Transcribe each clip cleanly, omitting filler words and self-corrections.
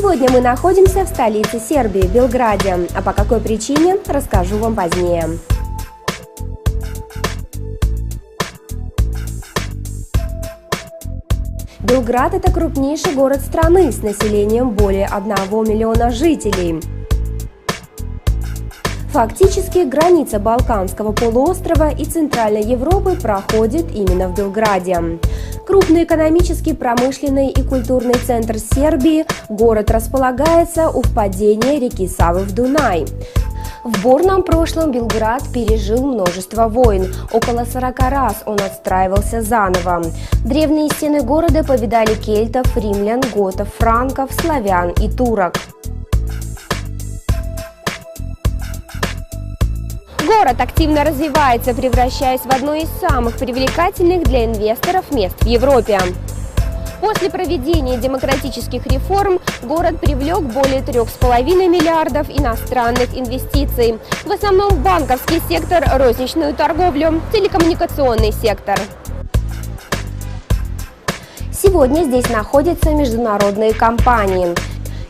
Сегодня мы находимся в столице Сербии, Белграде, а по какой причине, расскажу вам позднее. Белград – это крупнейший город страны с населением более 1 миллиона жителей. Фактически, граница Балканского полуострова и Центральной Европы проходит именно в Белграде. Крупный экономический, промышленный и культурный центр Сербии, город располагается у впадения реки Савы в Дунай. В бурном прошлом Белград пережил множество войн. Около 40 раз он отстраивался заново. Древние стены города повидали кельтов, римлян, готов, франков, славян и турок. Город активно развивается, превращаясь в одно из самых привлекательных для инвесторов мест в Европе. После проведения демократических реформ город привлек более 3,5 миллиардов иностранных инвестиций. В основном в банковский сектор, розничную торговлю, телекоммуникационный сектор. Сегодня здесь находятся международные компании.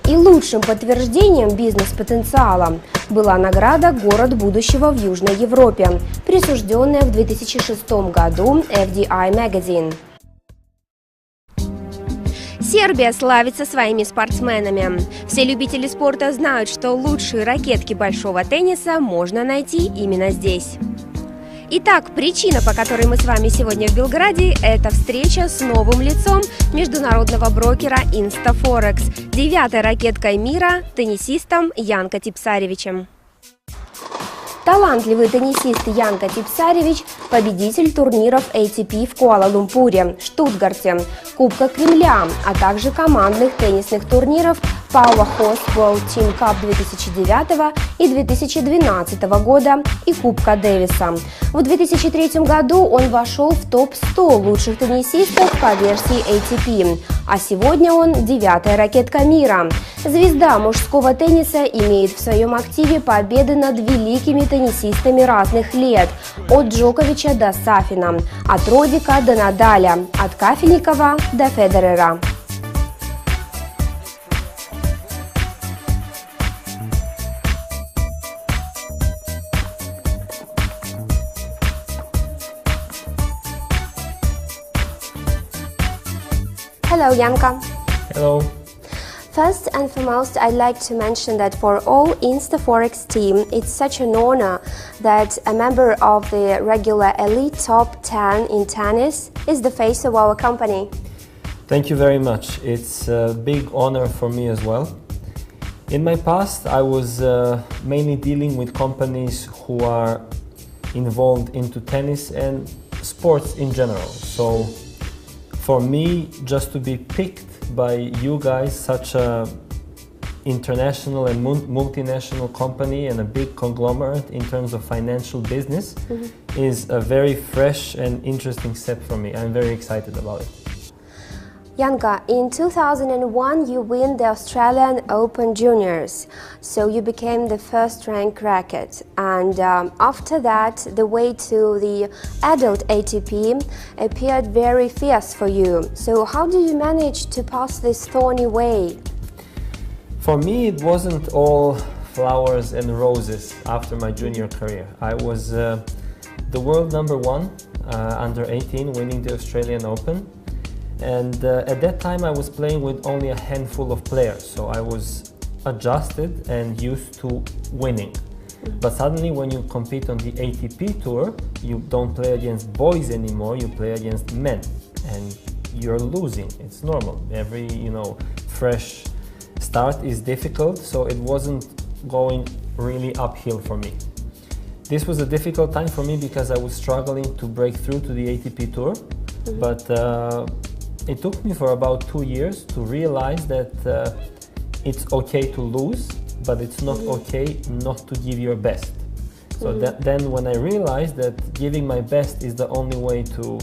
И лучшим подтверждением бизнес-потенциала была награда «Город будущего в Южной Европе», присужденная в 2006 году FDI Magazine. Сербия славится своими спортсменами. Все любители спорта знают, что лучшие ракетки большого тенниса можно найти именно здесь. Итак, причина, по которой мы с вами сегодня в Белграде, это встреча с новым лицом международного брокера ИнстаФорекс, 9-й ракеткой мира, теннисистом Янко Типсаревичем. Талантливый теннисист Янко Типсаревич – победитель турниров ATP в Куала-Лумпуре, Штутгарте, Кубка Кремля, а также командных теннисных турниров Power Host World Team Cup 2009 и 2012 года и Кубка Дэвиса. В 2003 году он вошел в топ-100 лучших теннисистов по версии ATP, а сегодня он 9-я ракетка мира. Звезда мужского тенниса имеет в своем активе победы над великими теннисистами разных лет, от Джоковича до Сафина, от Родика до Надаля, от Кафельникова до Федерера. Hello, Янко. Hello. First and foremost, I'd like to mention that for all ИнстаФорекс team, it's such an honor that a member of the regular elite top 10 in tennis is the face of our company. Thank you very much. It's a big honor for me as well. In my past, I was mainly dealing with companies who are involved into tennis and sports in general. So for me, just to be picked by you guys, such a international and multinational company and a big conglomerate in terms of financial business, is a very fresh and interesting step for me. I'm very excited about it. Янко, in 2001 you win the Australian Open Juniors, so you became the first-ranked racket, and after that the way to the adult ATP appeared very fierce for you. So how do you manage to pass this thorny way? For me, it wasn't all flowers and roses after my junior career. I was the world #1 under 18, winning the Australian Open. And at that time I was playing with only a handful of players, so I was adjusted and used to winning. But suddenly when you compete on the ATP tour, you don't play against boys anymore, you play against men, and you're losing. It's normal. Every, fresh start is difficult, so it wasn't going really uphill for me. This was a difficult time for me because I was struggling to break through to the ATP tour, but it took me for about 2 years to realize that it's okay to lose, but it's not okay not to give your best. So then when I realized that giving my best is the only way to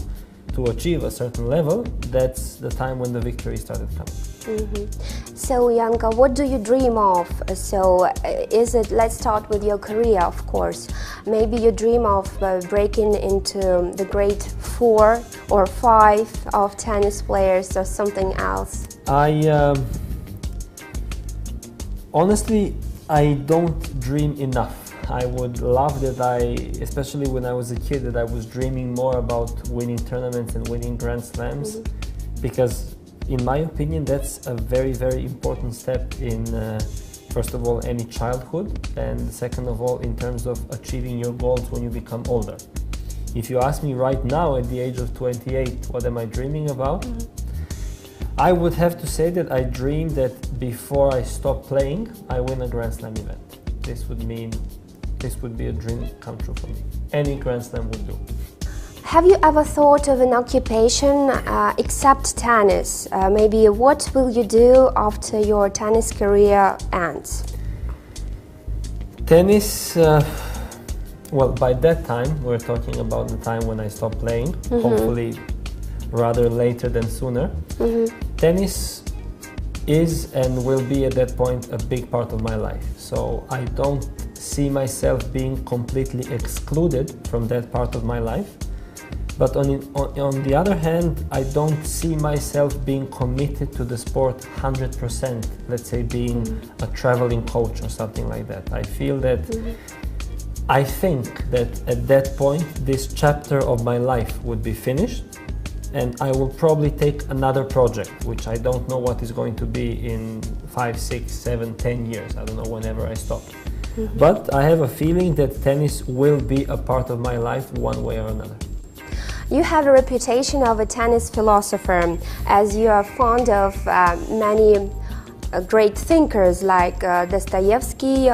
achieve a certain level, that's the time when the victory started coming. So Янко, what do you dream of? So let's start with your career, of course. Maybe you dream of breaking into the grade 4 or 5 of tennis players or something else. Honestly, I don't dream enough. I would love that especially when I was a kid, that I was dreaming more about winning tournaments and winning Grand Slams, because in my opinion, that's a very, very important step in, first of all, any childhood, and second of all, in terms of achieving your goals when you become older. If you ask me right now, at the age of 28, what am I dreaming about? I would have to say that I dream that before I stop playing, I win a Grand Slam event. This would be a dream come true for me. Any Grand Slam would do. Have you ever thought of an occupation except tennis? Maybe what will you do after your tennis career ends? Tennis, well, by that time, we're talking about the time when I stopped playing, hopefully rather later than sooner. Tennis is and will be at that point a big part of my life. So I don't see myself being completely excluded from that part of my life. But on the other hand, I don't see myself being committed to the sport 100%, let's say being a traveling coach or something like that. I feel that, I think that at that point, this chapter of my life would be finished, and I will probably take another project, which I don't know what is going to be in 5, 6, 7, 10 years. I don't know whenever I stop. But I have a feeling that tennis will be a part of my life one way or another. You have a reputation of a tennis philosopher, as you are fond of many great thinkers like Dostoevsky,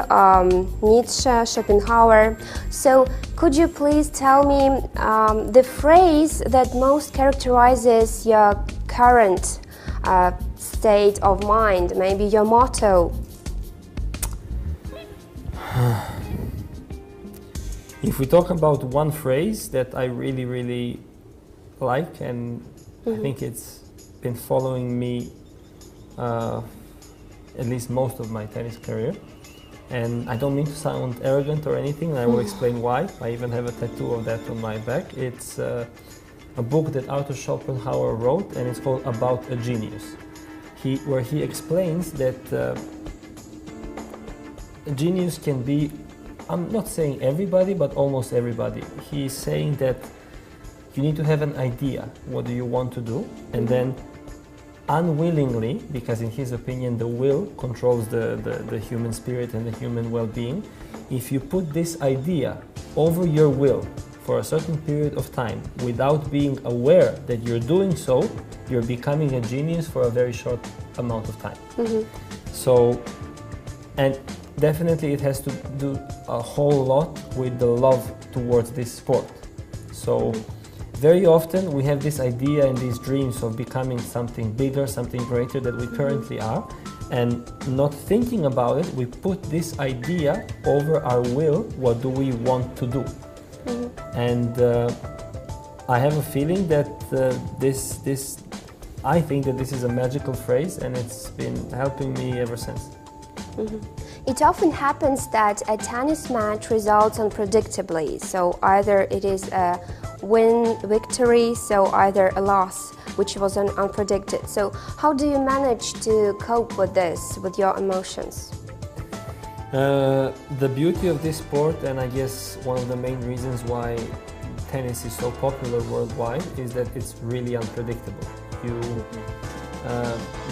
Nietzsche, Schopenhauer. So could you please tell me the phrase that most characterizes your current state of mind, maybe your motto? If we talk about one phrase that I really, really like, and I think it's been following me at least most of my tennis career, and I don't mean to sound arrogant or anything, and I will explain why. I even have a tattoo of that on my back. It's a book that Arthur Schopenhauer wrote, and it's called About a Genius, where he explains that a genius can be, I'm not saying everybody, but almost everybody. He's saying that you need to have an idea, what do you want to do, and then unwillingly, because in his opinion the will controls the human spirit and the human well-being, if you put this idea over your will for a certain period of time without being aware that you're doing so, you're becoming a genius for a very short amount of time. So, and definitely it has to do a whole lot with the love towards this sport. So very often we have this idea and these dreams of becoming something bigger, something greater than we currently are, and not thinking about it, we put this idea over our will, what do we want to do. And I have a feeling that I think that this is a magical phrase, and it's been helping me ever since. It often happens that a tennis match results unpredictably, so either it is a win, victory, so either a loss, which was unpredicted. So how do you manage to cope with this, with your emotions? The beauty of this sport, and I guess one of the main reasons why tennis is so popular worldwide, is that it's really unpredictable. You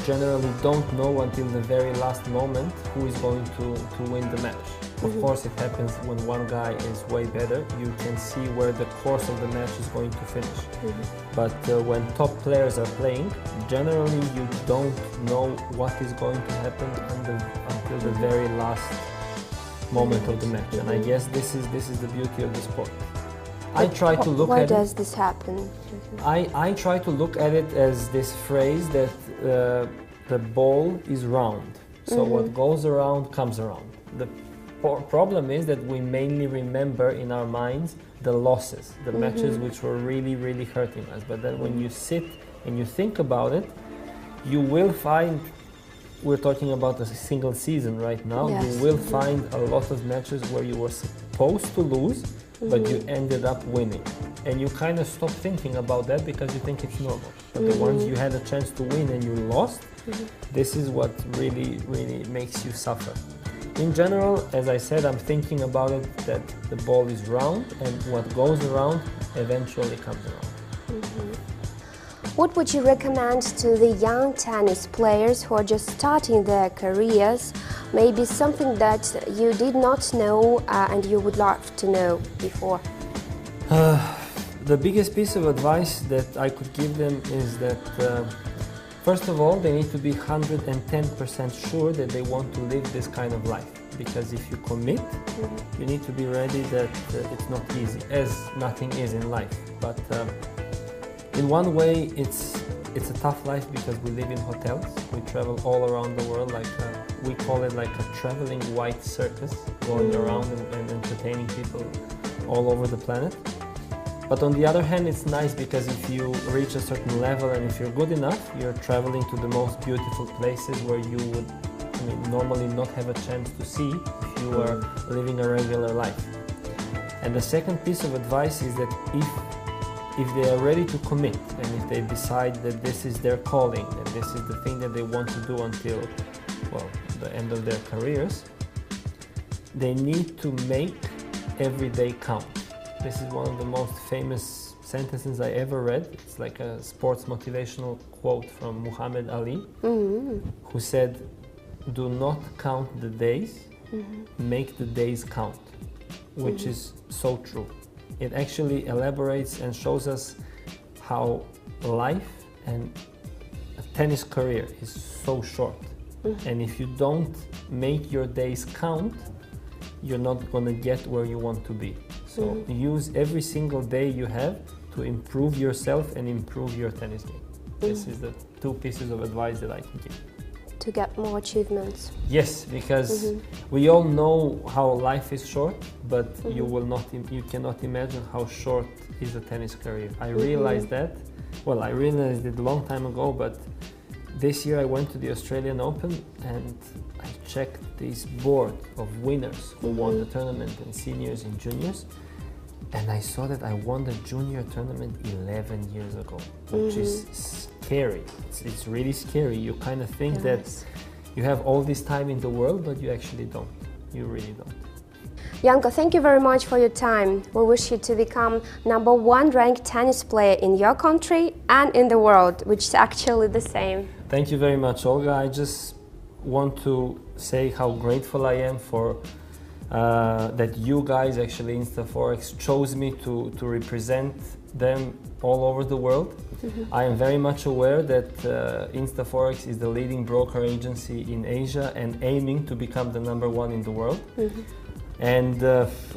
generally don't know until the very last moment who is going to win the match. Of course, it happens when one guy is way better. You can see where the course of the match is going to finish. But when top players are playing, generally you don't know what is going to happen until the very last moment of the match. And I guess this is the beauty of the sport. I try to look at it. Why does this happen? I try to look at it as this phrase that the ball is round. So what goes around comes around. The problem is that we mainly remember in our minds the losses, the matches which were really, really hurting us. But then when you sit and you think about it, you will find, we're talking about a single season right now, you will find a lot of matches where you were supposed to lose, but you ended up winning. And you kind of stop thinking about that because you think it's normal. But the ones you had a chance to win and you lost, this is what really, really makes you suffer. In general, as I said, I'm thinking about it that the ball is round and what goes around eventually comes around. What would you recommend to the young tennis players who are just starting their careers? Maybe something that you did not know and you would love to know before? The biggest piece of advice that I could give them is that first of all, they need to be 110% sure that they want to live this kind of life. Because if you commit, you need to be ready that it's not easy, as nothing is in life. But in one way, it's a tough life because we live in hotels. We travel all around the world, like we call it like a traveling white circus, going around and entertaining people all over the planet. But on the other hand, it's nice because if you reach a certain level and if you're good enough, you're traveling to the most beautiful places where you would normally not have a chance to see if you were living a regular life. And the second piece of advice is that if they are ready to commit and if they decide that this is their calling, that this is the thing that they want to do until, well, the end of their careers, they need to make every day count. This is one of the most famous sentences I ever read. It's like a sports motivational quote from Muhammad Ali, who said, "Do not count the days, make the days count," which is so true. It actually elaborates and shows us how life and a tennis career is so short. And if you don't make your days count, you're not going to get where you want to be. So use every single day you have to improve yourself and improve your tennis game. This is the two pieces of advice that I can give. To get more achievements. Yes, because we all know how life is short, but you cannot imagine how short is a tennis career. I realized that, well, I realized it a long time ago, but this year I went to the Australian Open and I checked this board of winners who won the tournament in seniors and juniors, and I saw that I won the junior tournament 11 years ago, which is scary. It's really scary. You kind of think that you have all this time in the world, but you actually don't. You really don't. Янко, thank you very much for your time. We wish you to become #1 ranked tennis player in your country and in the world, which is actually the same. Thank you very much, Olga. I just want to say how grateful I am for that you guys, actually InstaForexx, chose me to represent them all over the world. I am very much aware that InstaForexx is the leading broker agency in Asia and aiming to become the #1 in the world. And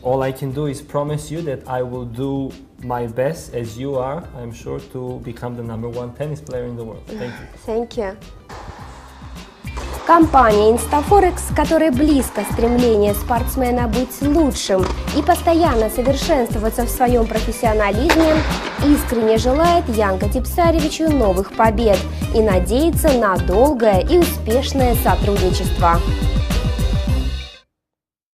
all I can do is promise you that I will do my best, as you are, I'm sure, to become the #1 tennis player in the world. Thank you. Thank you. Компания ИнстаФорекс, которой близко стремление спортсмена быть лучшим и постоянно совершенствоваться в своем профессионализме, искренне желает Янко Типсаревичу новых побед и надеется на долгое и успешное сотрудничество.